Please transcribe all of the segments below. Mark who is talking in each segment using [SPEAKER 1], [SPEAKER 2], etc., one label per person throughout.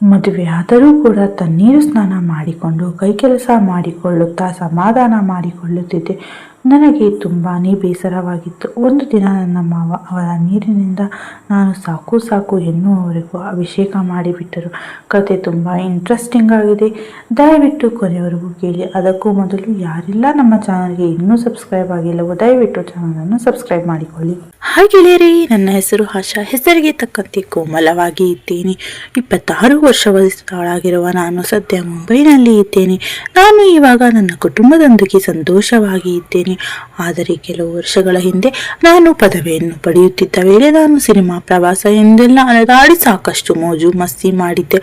[SPEAKER 1] ಮದುವೆಯಾದರೂ ಕೂಡ ತಣ್ಣೀರು ಸ್ನಾನ ಮಾಡಿಕೊಂಡು ಕೈ ಕೆಲಸ ಮಾಡಿಕೊಳ್ಳುತ್ತಾ ಸಮಾಧಾನ ಮಾಡಿಕೊಳ್ಳುತ್ತಿದ್ದೆ. ನನಗೆ ತುಂಬಾ ಬೇಸರವಾಗಿತ್ತು. ಒಂದು ದಿನ ನನ್ನ ಮಾವ ಅವರ ನೀರಿನಿಂದ ನಾನು ಸಾಕು ಸಾಕು ಎನ್ನುವವರೆಗೂ ಅಭಿಷೇಕ ಮಾಡಿಬಿಟ್ಟರು. ಕತೆ ತುಂಬ ಇಂಟ್ರೆಸ್ಟಿಂಗ್ ಆಗಿದೆ, ದಯವಿಟ್ಟು ಕೊನೆಯವರೆಗೂ ಕೇಳಿ. ಅದಕ್ಕೂ ಮೊದಲು ಯಾರೆಲ್ಲ ನಮ್ಮ ಚಾನಲ್ಗೆ ಇನ್ನೂ ಸಬ್ಸ್ಕ್ರೈಬ್ ಆಗಿಲ್ಲವೋ ದಯವಿಟ್ಟು ಚಾನಲನ್ನು ಸಬ್ಸ್ಕ್ರೈಬ್ ಮಾಡಿಕೊಳ್ಳಿ.
[SPEAKER 2] ಹಾಯ್ ಗೆಳೆಯರೇ, ನನ್ನ ಹೆಸರು ಆಶಾ. ಹೆಸರಿಗೆ ತಕ್ಕಂತೆ ಕೋಮಲವಾಗಿ ಇದ್ದೇನೆ. 26 ವರ್ಷ ವಯಸ್ಸಾಗಿರುವ ನಾನು ಸದ್ಯ ಮುಂಬೈನಲ್ಲಿ ಇದ್ದೇನೆ. ನಾನು ಇವಾಗ ನನ್ನ ಕುಟುಂಬದೊಂದಿಗೆ ಸಂತೋಷವಾಗಿ ಇದ್ದೇನೆ. ಆದರೆ ಕೆಲವು ವರ್ಷಗಳ ಹಿಂದೆ ನಾನು ಪದವಿಯನ್ನು ಪಡೆಯುತ್ತಿದ್ದ ವೇಳೆ ನಾನು ಸಿನಿಮಾ, ಪ್ರವಾಸ ಎಂದೆಲ್ಲ ಅಲೆದಾಡಿ ಸಾಕಷ್ಟು ಮೋಜು ಮಸ್ತಿ ಮಾಡಿದ್ದೆ.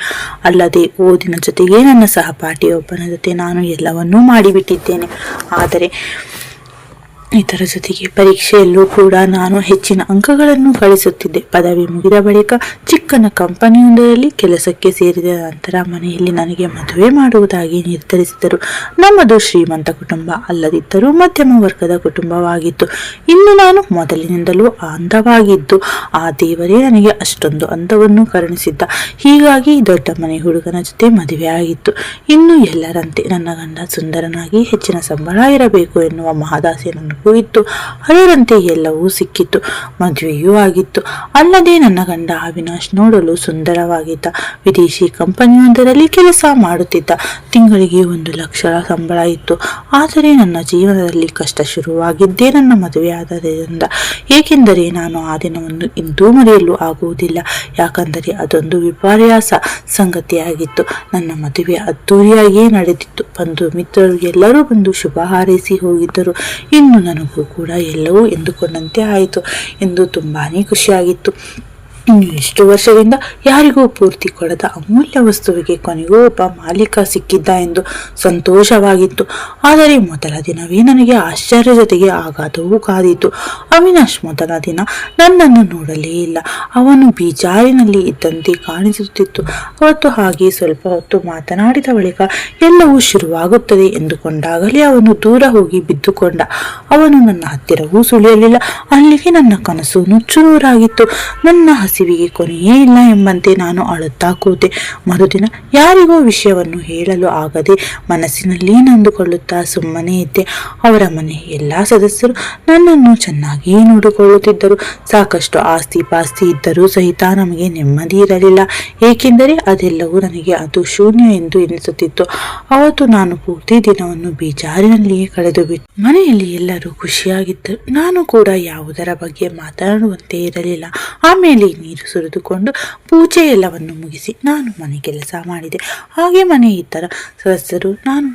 [SPEAKER 2] ಅಲ್ಲದೆ ಓದಿನ ಜೊತೆಗೆ ನನ್ನ ಸಹಪಾಠಿಯೊಬ್ಬನ ಜೊತೆ ನಾನು ಎಲ್ಲವನ್ನೂ ಮಾಡಿಬಿಟ್ಟಿದ್ದೇನೆ. ಆದರೆ ಇದರ ಜೊತೆಗೆ ಪರೀಕ್ಷೆಯಲ್ಲೂ ಕೂಡ ನಾನು ಹೆಚ್ಚಿನ ಅಂಕಗಳನ್ನು ಗಳಿಸುತ್ತಿದ್ದೆ. ಪದವಿ ಮುಗಿದ ಬಳಿಕ ಚಿಕ್ಕನ ಕಂಪನಿಯೊಂದರಲ್ಲಿ ಕೆಲಸಕ್ಕೆ ಸೇರಿದ ನಂತರ ಮನೆಯಲ್ಲಿ ನನಗೆ ಮದುವೆ ಮಾಡುವುದಾಗಿ ನಿರ್ಧರಿಸಿದರು. ನಮ್ಮದು ಶ್ರೀಮಂತ ಕುಟುಂಬ ಅಲ್ಲದಿದ್ದರೂ ಮಧ್ಯಮ ವರ್ಗದ ಕುಟುಂಬವಾಗಿತ್ತು. ಇನ್ನು ನಾನು ಮೊದಲಿನಿಂದಲೂ ಅಂದವಾಗಿದ್ದು ಆ ದೇವರೇ ನನಗೆ ಅಷ್ಟೊಂದು ಅಂದವನ್ನು ಕರುಣಿಸಿದ್ದ. ಹೀಗಾಗಿ ದೊಡ್ಡ ಮನೆ ಹುಡುಗನ ಜೊತೆ ಮದುವೆ ಆಗಿತ್ತು. ಇನ್ನು ಎಲ್ಲರಂತೆ ನನ್ನ ಗಂಡ ಸುಂದರನಾಗಿ ಹೆಚ್ಚಿನ ಸಂಬಳ ಇರಬೇಕು ಎನ್ನುವ ಮಹದಾಸೆ ನನಗೂ ಇತ್ತು. ಅದರಂತೆ ಎಲ್ಲವೂ ಸಿಕ್ಕಿತ್ತು. ಮದುವೆಯೂ ಆಗಿತ್ತು. ಅಲ್ಲದೆ ನನ್ನ ಗಂಡ ಅವಿನಾಶ್ ನೋಡಲು ಸುಂದರವಾಗಿದ್ದ. ವಿದೇಶಿ ಕಂಪನಿಯೊಂದರಲ್ಲಿ ಕೆಲಸ ಮಾಡುತ್ತಿದ್ದ. ತಿಂಗಳಿಗೆ 1 ಲಕ್ಷ ಸಂಬಳ ಇತ್ತು. ಆದರೆ ನನ್ನ ಜೀವನದಲ್ಲಿ ಕಷ್ಟ ಶುರುವಾಗಿದ್ದೇ ನನ್ನ ಮದುವೆಯಾದ್ದರಿಂದ. ಏಕೆಂದರೆ ನಾನು ಆ ದಿನವನ್ನು ಇಂದೂ ಮರೆಯಲು ಆಗುವುದಿಲ್ಲ. ಯಾಕಂದರೆ ಅದೊಂದು ವಿಪರ್ಯಾಸ ಸಂಗತಿಯಾಗಿತ್ತು. ನನ್ನ ಮದುವೆ ಅದ್ದೂರಿಯಾಗಿಯೇ ನಡೆದಿತ್ತು. ಬಂಧು ಮಿತ್ರರು ಎಲ್ಲರೂ ಬಂದು ಶುಭ ಹಾರೈಸಿ ಹೋಗಿದ್ದರು. ಇನ್ನು ನನಗೂ ಕೂಡ ಎಲ್ಲವೂ ಎಂದುಕೊಂಡಂತೆ ಆಯಿತು ಎಂದು ತುಂಬಾನೇ ಖುಷಿಯಾಗಿತ್ತು. ಇನ್ನು ಎಷ್ಟು ವರ್ಷದಿಂದ ಯಾರಿಗೂ ಪೂರ್ತಿ ಕೊಡದ ಅಮೂಲ್ಯ ವಸ್ತುವಿಗೆ ಕೊನೆಗೂ ಒಬ್ಬ ಮಾಲೀಕ ಸಿಕ್ಕಿದ್ದ ಎಂದು ಸಂತೋಷವಾಗಿತ್ತು. ಆದರೆ ಮೊದಲ ದಿನವೇ ನನಗೆ ಆಶ್ಚರ್ಯ ಜೊತೆಗೆ ಆಘಾತವೂ ಕಾದಿತ್ತು. ಅವಿನಾಶ್ ಮೊದಲ ದಿನ ನನ್ನನ್ನು ನೋಡಲೇ ಇಲ್ಲ. ಅವನು ಬೇಜಾರಿನಲ್ಲಿ ಇದ್ದಂತೆ ಕಾಣಿಸುತ್ತಿತ್ತು. ಅವತ್ತು ಹಾಗೆ ಸ್ವಲ್ಪ ಹೊತ್ತು ಮಾತನಾಡಿದ ಬಳಿಕ ಎಲ್ಲವೂ ಶುರುವಾಗುತ್ತದೆ ಎಂದುಕೊಂಡಾಗಲೇ ಅವನು ದೂರ ಹೋಗಿ ಬಿದ್ದುಕೊಂಡ. ಅವನು ನನ್ನ ಹತ್ತಿರವೂ ಸುಳಿಯಲಿಲ್ಲ. ಅಲ್ಲಿಗೆ ನನ್ನ ಕನಸು ನುಚ್ಚುನೂರಾಗಿತ್ತು. ನನ್ನ ಹಸಿವಿಗೆ ಕೊನೆಯೇ ಇಲ್ಲ ಎಂಬಂತೆ ನಾನು ಅಳುತ್ತಾ ಕೂತೆ. ಮರುದಿನ ಯಾರಿಗೋ ವಿಷಯವನ್ನು ಹೇಳಲು ಆಗದೆ ಮನಸ್ಸಿನಲ್ಲಿ ನೊಂದುಕೊಳ್ಳುತ್ತಾ ಸುಮ್ಮನೆ ಇದ್ದೆ. ಅವರ ಮನೆ ಎಲ್ಲಾ ಸದಸ್ಯರು ನನ್ನನ್ನು ಚೆನ್ನಾಗಿಯೇ ನೋಡಿಕೊಳ್ಳುತ್ತಿದ್ದರು. ಸಾಕಷ್ಟು ಆಸ್ತಿ ಪಾಸ್ತಿ ಇದ್ದರೂ ಸಹಿತ ನಮಗೆ ನೆಮ್ಮದಿ ಇರಲಿಲ್ಲ. ಏಕೆಂದರೆ ಅದೆಲ್ಲವೂ ನನಗೆ ಅದು ಶೂನ್ಯ ಎಂದು ಎನಿಸುತ್ತಿತ್ತು. ಅವತ್ತು ನಾನು ಪೂರ್ತಿ ದಿನವನ್ನು ಬೇಜಾರಿನಲ್ಲಿಯೇ ಕಳೆದು ಬಿಟ್ಟೆ. ಮನೆಯಲ್ಲಿ ಎಲ್ಲರೂ ಖುಷಿಯಾಗಿದ್ದರು. ನಾನು ಕೂಡ ಯಾವುದರ ಬಗ್ಗೆ ಮಾತನಾಡುವಂತೆ ಇರಲಿಲ್ಲ. ಆಮೇಲೆ ನೀರು ಸುರಿದುಕೊಂಡು ಪೂಜೆ ಎಲ್ಲವನ್ನು ಮುಗಿಸಿ ನಾನು ಮನೆ ಕೆಲಸ ಮಾಡಿದೆ. ಹಾಗೆ ಮನೆ ಇತರ ಸದಸ್ಯರು ನಾನು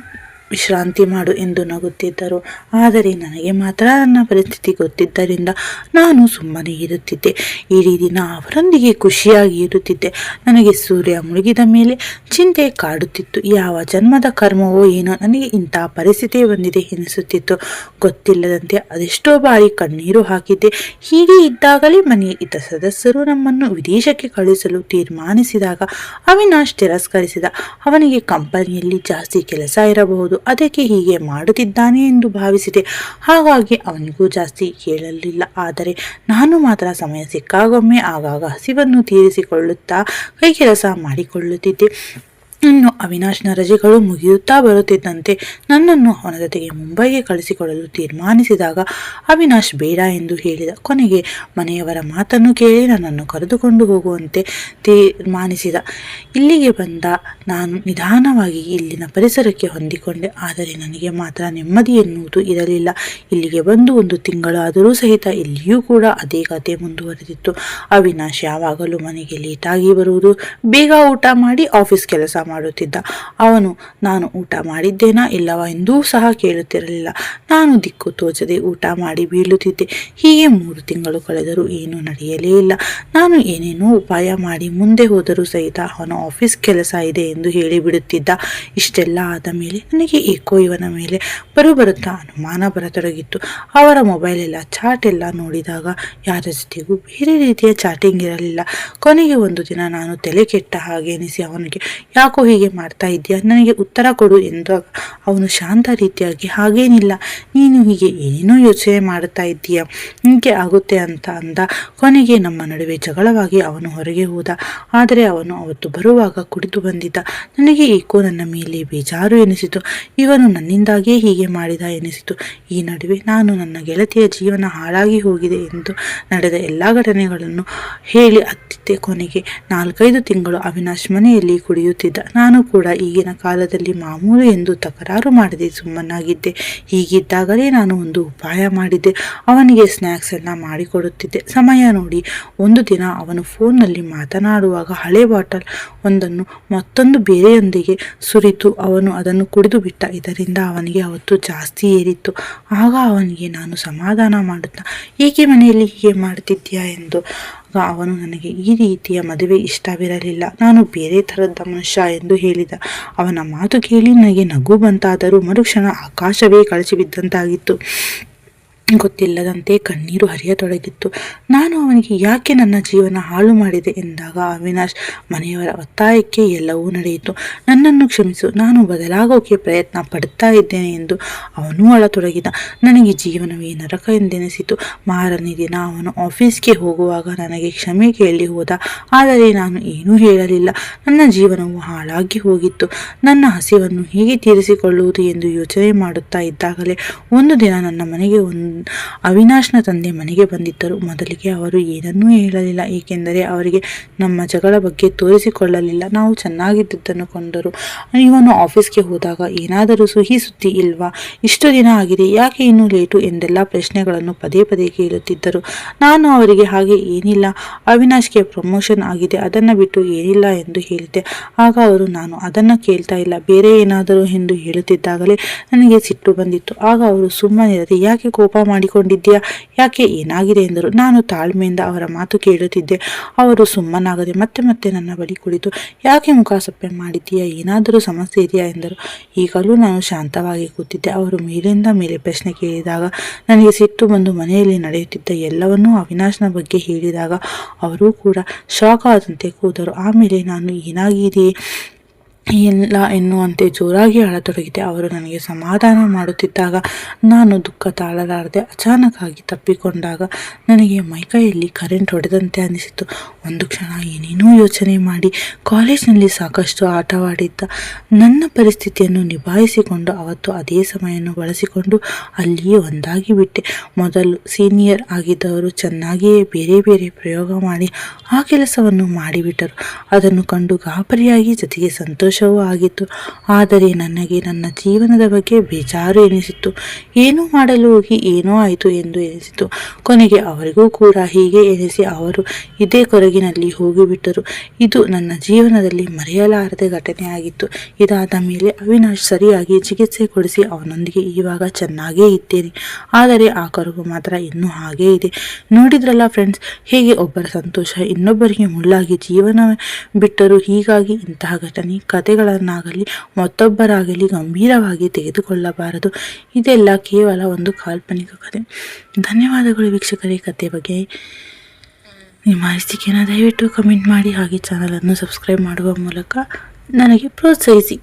[SPEAKER 2] ವಿಶ್ರಾಂತಿ ಮಾಡು ಎಂದು ನಗುತ್ತಿದ್ದರು. ಆದರೆ ನನಗೆ ಮಾತ್ರ ನನ್ನ ಪರಿಸ್ಥಿತಿ ಗೊತ್ತಿದ್ದರಿಂದ ನಾನು ಸುಮ್ಮನೆ ಇರುತ್ತಿದ್ದೆ. ಇಡೀ ದಿನ ಅವರೊಂದಿಗೆ ಖುಷಿಯಾಗಿ ಇರುತ್ತಿದ್ದೆ. ನನಗೆ ಸೂರ್ಯ ಮುಳುಗಿದ ಮೇಲೆ ಚಿಂತೆ ಕಾಡುತ್ತಿತ್ತು. ಯಾವ ಜನ್ಮದ ಕರ್ಮವೋ ಏನೋ ನನಗೆ ಇಂಥ ಪರಿಸ್ಥಿತಿ ಬಂದಿದೆ ಎನಿಸುತ್ತಿತ್ತು. ಗೊತ್ತಿಲ್ಲದಂತೆ ಅದೆಷ್ಟೋ ಬಾರಿ ಕಣ್ಣೀರು ಹಾಕಿದ್ದೆ. ಹೀಗೆ ಇದ್ದಾಗಲೇ ಮನೆಯ ಇತರ ಸದಸ್ಯರು ನಮ್ಮನ್ನು ವಿದೇಶಕ್ಕೆ ಕಳುಹಿಸಲು ತೀರ್ಮಾನಿಸಿದಾಗ ಅವಿನಾಶ್ ತಿರಸ್ಕರಿಸಿದ. ಅವನಿಗೆ ಕಂಪನಿಯಲ್ಲಿ ಜಾಸ್ತಿ ಕೆಲಸ ಇರಬಹುದು, ಅದಕ್ಕೆ ಹೀಗೆ ಮಾಡುತ್ತಿದ್ದಾನೆ ಎಂದು ಭಾವಿಸಿದೆ. ಹಾಗಾಗಿ ಅವನಿಗೂ ಜಾಸ್ತಿ ಕೇಳಲಿಲ್ಲ. ಆದರೆ ನಾನು ಮಾತ್ರ ಸಮಯ ಸಿಕ್ಕಾಗೊಮ್ಮೆ ಆಗಾಗ ಹಸಿವನ್ನು ತೀರಿಸಿಕೊಳ್ಳುತ್ತಾ ಕೈ ಕೆಲಸ ಮಾಡಿಕೊಳ್ಳುತ್ತಿದ್ದೆ. ಇನ್ನು ಅವಿನಾಶ್ನ ರಜೆಗಳು ಮುಗಿಯುತ್ತಾ ಬರುತ್ತಿದ್ದಂತೆ ನನ್ನನ್ನು ಅವನ ಜೊತೆಗೆ ಮುಂಬೈಗೆ ಕಳಿಸಿಕೊಡಲು ತೀರ್ಮಾನಿಸಿದಾಗ ಅವಿನಾಶ್ ಬೇಡ ಎಂದು ಹೇಳಿದ. ಕೊನೆಗೆ ಮನೆಯವರ ಮಾತನ್ನು ಕೇಳಿ ನನ್ನನ್ನು ಕರೆದುಕೊಂಡು ಹೋಗುವಂತೆ ತೀರ್ಮಾನಿಸಿದ. ಇಲ್ಲಿಗೆ ಬಂದ ನಾನು ನಿಧಾನವಾಗಿ ಇಲ್ಲಿನ ಪರಿಸರಕ್ಕೆ ಹೊಂದಿಕೊಂಡೆ. ಆದರೆ ನನಗೆ ಮಾತ್ರ ನೆಮ್ಮದಿ ಎನ್ನುವುದು ಇರಲಿಲ್ಲ. ಇಲ್ಲಿಗೆ ಬಂದು 1 ತಿಂಗಳಾದರೂ ಸಹಿತ ಇಲ್ಲಿಯೂ ಕೂಡ ಅದೇ ಕತೆ ಮುಂದುವರೆದಿತ್ತು. ಅವಿನಾಶ್ ಯಾವಾಗಲೂ ಮನೆಗೆ ಲೇಟಾಗಿ ಬರುವುದು, ಬೇಗ ಊಟ ಮಾಡಿ ಆಫೀಸ್ ಕೆಲಸ ಮಾಡುತ್ತಿದ್ದ. ಅವನು ನಾನು ಊಟ ಮಾಡಿದ್ದೇನಾ ಇಲ್ಲವಾ ಎಂದೂ ಸಹ ಕೇಳುತ್ತಿರಲಿಲ್ಲ. ನಾನು ದಿಕ್ಕು ತೋಚದೆ ಊಟ ಮಾಡಿ ಬೀಳುತ್ತಿದ್ದೆ. ಹೀಗೆ 3 ತಿಂಗಳು ಕಳೆದರೂ ಏನೂ ನಡೆಯಲೇ ಇಲ್ಲ. ನಾನು ಏನೇನೋ ಉಪಾಯ ಮಾಡಿ ಮುಂದೆ ಹೋದರೂ ಸಹಿತ ಅವನ ಆಫೀಸ್ ಕೆಲಸ ಇದೆ ಎಂದು ಹೇಳಿಬಿಡುತ್ತಿದ್ದ. ಇಷ್ಟೆಲ್ಲ ಆದ ಮೇಲೆ ನನಗೆ ಏಕೋ ಇವನ ಮೇಲೆ ಬರುತ್ತಾ ಅನುಮಾನ ಬರತೊಡಗಿತ್ತು. ಅವರ ಮೊಬೈಲ್ ಎಲ್ಲ ಚಾಟ್ ಎಲ್ಲ ನೋಡಿದಾಗ ಯಾರ ಜೊತೆಗೂ ಬೇರೆ ರೀತಿಯ ಚಾಟಿಂಗ್ ಇರಲಿಲ್ಲ. ಕೊನೆಗೆ ಒಂದು ದಿನ ನಾನು ತಲೆ ಕೆಟ್ಟ ಹಾಗೆ ಎನಿಸಿ ಅವನಿಗೆ ಯಾಕೋ ಹೀಗೆ ಮಾಡ್ತಾ ಇದ್ದೀಯಾ, ನನಗೆ ಉತ್ತರ ಕೊಡು ಎಂದಾಗ ಅವನು ಶಾಂತ ರೀತಿಯಾಗಿ ಹಾಗೇನಿಲ್ಲ, ನೀನು ಹೀಗೆ ಏನೇನೋ ಯೋಚನೆ ಮಾಡ್ತಾ ಇದ್ದೀಯ, ಹೀಗೆ ಆಗುತ್ತೆ ಅಂತ ಅಂದ. ಕೊನೆಗೆ ನಮ್ಮ ನಡುವೆ ಜಗಳವಾಗಿ ಅವನು ಹೊರಗೆ ಹೋದ. ಆದರೆ ಅವನು ಅವತ್ತು ಬರುವಾಗ ಕುಡಿದು ಬಂದಿದ್ದ. ನನಗೆ ಏಕೋ ನನ್ನ ಮೇಲೆ ಬೇಜಾರು ಎನಿಸಿತು. ಇವನು ನನ್ನಿಂದಾಗೇ ಹೀಗೆ ಮಾಡಿದ ಎನಿಸಿತು. ಈ ನಡುವೆ ನಾನು ನನ್ನ ಗೆಳತಿಯ ಜೀವನ ಹಾಳಾಗಿ ಹೋಗಿದೆ ಎಂದು ನಡೆದ ಎಲ್ಲ ಘಟನೆಗಳನ್ನು ಹೇಳಿ ಅತ್ತಿದ್ದೆ. ಕೊನೆಗೆ 4-5 ತಿಂಗಳು ಅವಿನಾಶ್ ಮನೆಯಲ್ಲಿ ಕುಡಿಯುತ್ತಿದ್ದ. ನಾನು ಕೂಡ ಈಗಿನ ಕಾಲದಲ್ಲಿ ಮಾಮೂಲು ಎಂದು ತಕರಾರು ಮಾಡದೆ ಸುಮ್ಮನಾಗಿದ್ದೆ. ಹೀಗಿದ್ದಾಗಲೇ ನಾನು ಒಂದು ಉಪಾಯ ಮಾಡಿದ್ದೆ. ಅವನಿಗೆ ಸ್ನ್ಯಾಕ್ಸ್ ಎಲ್ಲ ಮಾಡಿಕೊಡುತ್ತಿದ್ದೆ. ಸಮಯ ನೋಡಿ ಒಂದು ದಿನ ಅವನು ಫೋನ್ನಲ್ಲಿ ಮಾತನಾಡುವಾಗ ಹಳೆ ಬಾಟಲ್ ಒಂದನ್ನು ಮತ್ತೊಂದು ಬೇರೆಯೊಂದಿಗೆ ಸುರಿತು ಅವನು ಅದನ್ನು ಕುಡಿದು ಬಿಟ್ಟ. ಇದರಿಂದ ಅವನಿಗೆ ಅವತ್ತು ಜಾಸ್ತಿ ಏರಿತ್ತು. ಆಗ ಅವನಿಗೆ ನಾನು ಸಮಾಧಾನ ಮಾಡುತ್ತಾ, ಏಕೆ ಮನೆಯಲ್ಲಿ ಹೀಗೆ ಮಾಡ್ತಿದ್ದೀಯಾ ಎಂದು. ಅವನು ನನಗೆ ಈ ರೀತಿಯ ಮದುವೆ ಇಷ್ಟವಿರಲಿಲ್ಲ, ನಾನು ಬೇರೆ ಥರದ ಮನುಷ್ಯ ಎಂದು ಹೇಳಿದ. ಅವನ ಮಾತು ಕೇಳಿ ನನಗೆ ನಗು ಬಂತಾದರೂ ಮರುಕ್ಷಣ ಆಕಾಶವೇ ಕಳಚಿ ಬಿದ್ದಂತಾಗಿತ್ತು. ಗೊತ್ತಿಲ್ಲದಂತೆ ಕಣ್ಣೀರು ಹರಿಯತೊಡಗಿತ್ತು. ನಾನು ಅವನಿಗೆ ಯಾಕೆ ನನ್ನ ಜೀವನ ಹಾಳು ಮಾಡಿದೆ ಎಂದಾಗ ಅವಿನಾಶ್ ಮನೆಯವರ ಒತ್ತಾಯಕ್ಕೆ ಎಲ್ಲವೂ ನಡೆಯಿತು. ನನ್ನನ್ನು ಕ್ಷಮಿಸು, ನಾನು ಬದಲಾಗೋಕೆ ಪ್ರಯತ್ನ ಪಡುತ್ತಾ ಇದ್ದೇನೆ ಎಂದು ಅವನೂ ಅಳತೊಡಗಿದ. ನನಗೆ ಜೀವನವೇ ನರಕ ಎಂದೆನಿಸಿತು. ಮಾರನೇ ದಿನ ಅವನು ಆಫೀಸ್ಗೆ ಹೋಗುವಾಗ ನನಗೆ ಕ್ಷಮೆ ಕೇಳಿ ಹೋದ. ಆದರೆ ನಾನು ಏನೂ ಹೇಳಲಿಲ್ಲ. ನನ್ನ ಜೀವನವು ಹಾಳಾಗಿ ಹೋಗಿತ್ತು. ನನ್ನ ಹಸಿವನ್ನು ಹೇಗೆ ತೀರಿಸಿಕೊಳ್ಳುವುದು ಎಂದು ಯೋಚನೆ ಮಾಡುತ್ತಾ ಇದ್ದಾಗಲೇ ಒಂದು ದಿನ ನನ್ನ ಮನೆಗೆ ಅವಿನಾಶ್ನ ತಂದೆ ಮನೆಗೆ ಬಂದಿದ್ದರು. ಮೊದಲಿಗೆ ಅವರು ಏನನ್ನೂ ಹೇಳಲಿಲ್ಲ, ಏಕೆಂದರೆ ಅವರಿಗೆ ನಮ್ಮ ಜಗಳ ಬಗ್ಗೆ ತೋರಿಸಿಕೊಳ್ಳಲಿಲ್ಲ. ನಾವು ಚೆನ್ನಾಗಿದ್ದದ್ದನ್ನು ಕೊಂಡರು. ಇವನು ಆಫೀಸ್ಗೆ ಹೋದಾಗ ಏನಾದರೂ ಸಿಹಿ ಸುದ್ದಿ ಇಲ್ವಾ, ಇಷ್ಟು ದಿನ ಆಗಿದೆ, ಯಾಕೆ ಇನ್ನೂ ಲೇಟು ಎಂದೆಲ್ಲ ಪ್ರಶ್ನೆಗಳನ್ನು ಪದೇ ಪದೇ ಕೇಳುತ್ತಿದ್ದರು. ನಾನು ಅವರಿಗೆ ಹಾಗೆ ಏನಿಲ್ಲ, ಅವಿನಾಶ್ಗೆ ಪ್ರಮೋಷನ್ ಆಗಿದೆ, ಅದನ್ನು ಬಿಟ್ಟು ಏನಿಲ್ಲ ಎಂದು ಹೇಳಿದ್ದೆ. ಆಗ ಅವರು ನಾನು ಅದನ್ನು ಕೇಳ್ತಾ ಇಲ್ಲ, ಬೇರೆ ಏನಾದರೂ ಎಂದು ಹೇಳುತ್ತಿದ್ದಾಗಲೇ ನನಗೆ ಸಿಟ್ಟು ಬಂದಿತ್ತು. ಆಗ ಅವರು ಸುಮ್ಮನಿರದೆ, ಯಾಕೆ ಕೋಪ ಮಾಡಿಕೊಂಡಿದ್ದೀಯಾ, ಯಾಕೆ, ಏನಾಗಿದೆ ಎಂದರು. ನಾನು ತಾಳ್ಮೆಯಿಂದ ಅವರ ಮಾತು ಕೇಳುತ್ತಿದ್ದೆ. ಅವರು ಸುಮ್ಮನಾಗದೆ ಮತ್ತೆ ಮತ್ತೆ ನನ್ನ ಬಳಿ ಕುಳಿತು, ಯಾಕೆ ಮುಖ ಸಪ್ಪೆ ಮಾಡಿದ್ದೀಯಾ, ಏನಾದರೂ ಸಮಸ್ಯೆ ಇದೆಯಾ ಎಂದರು. ಈಗಲೂ ನಾನು ಶಾಂತವಾಗಿ ಕೂತಿದ್ದೆ. ಅವರು ಮೇಲಿಂದ ಮೇಲೆ ಪ್ರಶ್ನೆ ಕೇಳಿದಾಗ ನನಗೆ ಸಿಟ್ಟು ಬಂದು ಮನೆಯಲ್ಲಿ ನಡೆಯುತ್ತಿದ್ದ ಎಲ್ಲವನ್ನೂ ಅವಿನಾಶ್ನ ಬಗ್ಗೆ ಹೇಳಿದಾಗ ಅವರೂ ಕೂಡ ಶಾಕ್ ಆದಂತೆ ಕೂದರು. ಆಮೇಲೆ ನಾನು ಏನಾಗಿದೆ ಇಲ್ಲ ಎನ್ನುವಂತೆ ಜೋರಾಗಿ ಅಳತೊಡಗಿದೆ. ಅವರು ನನಗೆ ಸಮಾಧಾನ ಮಾಡುತ್ತಿದ್ದಾಗ ನಾನು ದುಃಖ ತಾಳಲಾರದೆ ಅಚಾನಕ್ ಆಗಿ ತಪ್ಪಿಕೊಂಡಾಗ ನನಗೆ ಮೈಕೈಯಲ್ಲಿ ಕರೆಂಟ್ ಹೊಡೆದಂತೆ ಅನಿಸಿತು. ಒಂದು ಕ್ಷಣ ಏನೇನೋ ಯೋಚನೆ ಮಾಡಿ ಕಾಲೇಜಿನಲ್ಲಿ ಸಾಕಷ್ಟು ಆಟವಾಡಿದ್ದ ನನ್ನ ಪರಿಸ್ಥಿತಿಯನ್ನು ನಿಭಾಯಿಸಿಕೊಂಡು ಅವತ್ತು ಅದೇ ಸಮಯವನ್ನು ಬಳಸಿಕೊಂಡು ಅಲ್ಲಿಯೇ ಒಂದಾಗಿ ಬಿಟ್ಟೆ. ಮೊದಲು ಸೀನಿಯರ್ ಆಗಿದ್ದವರು ಚೆನ್ನಾಗಿಯೇ ಬೇರೆ ಬೇರೆ ಪ್ರಯೋಗ ಮಾಡಿ ಆ ಕೆಲಸವನ್ನು ಮಾಡಿಬಿಟ್ಟರು. ಅದನ್ನು ಕಂಡು ಗಾಬರಿಯಾಗಿ ಜೊತೆಗೆ ಸಂತೋಷವೂ ಆಗಿತ್ತು. ಆದರೆ ನನಗೆ ನನ್ನ ಜೀವನದ ಬಗ್ಗೆ ಬೇಜಾರು ಎನಿಸಿತ್ತು. ಏನೂ ಮಾಡಲು ಹೋಗಿ ಏನೋ ಆಯಿತು ಎಂದು ಎನಿಸಿತು. ಕೊನೆಗೆ ಅವರಿಗೂ ಕೂಡ ಹೀಗೆ ಎನಿಸಿ ಅವರು ಇದೇ ಕೊರಗಿನಲ್ಲಿ ಹೋಗಿಬಿಟ್ಟರು. ಇದು ನನ್ನ ಜೀವನದಲ್ಲಿ ಮರೆಯಲಾರದ ಘಟನೆಯಾಗಿತ್ತು. ಇದಾದ ಮೇಲೆ ಅವಿನಾಶ್ ಸರಿಯಾಗಿ ಚಿಕಿತ್ಸೆ ಕೊಡಿಸಿ ಅವನೊಂದಿಗೆ ಇವಾಗ ಚೆನ್ನಾಗೇ ಇದ್ದೇನೆ. ಆದರೆ ಆ ಕೊರಗು ಮಾತ್ರ ಇನ್ನೂ ಹಾಗೇ ಇದೆ. ನೋಡಿದ್ರಲ್ಲ ಫ್ರೆಂಡ್ಸ್, ಹೇಗೆ ಒಬ್ಬರ ಸಂತೋಷ ಇನ್ನೊಬ್ಬರಿಗೆ ಮುಳ್ಳಾಗಿ ಜೀವನ ಬಿಟ್ಟರು. ಹೀಗಾಗಿ ಇಂತಹ ಕಥೆಗಳನ್ನಾಗಲಿ ಮತ್ತೊಬ್ಬರಾಗಲಿ ಗಂಭೀರವಾಗಿ ತೆಗೆದುಕೊಳ್ಳಬಾರದು. ಇದೆಲ್ಲ ಕೇವಲ ಒಂದು ಕಾಲ್ಪನಿಕ ಕಥೆ. ಧನ್ಯವಾದಗಳು ವೀಕ್ಷಕರೇ. ಕಥೆ ಬಗ್ಗೆ ನಿಮ್ಮ ಅನಿಸಿಕೆಯನ್ನು ದಯವಿಟ್ಟು ಕಮೆಂಟ್ ಮಾಡಿ, ಹಾಗೆ ಚಾನಲನ್ನು ಸಬ್ಸ್ಕ್ರೈಬ್ ಮಾಡುವ ಮೂಲಕ ನನಗೆ ಪ್ರೋತ್ಸಾಹಿಸಿ.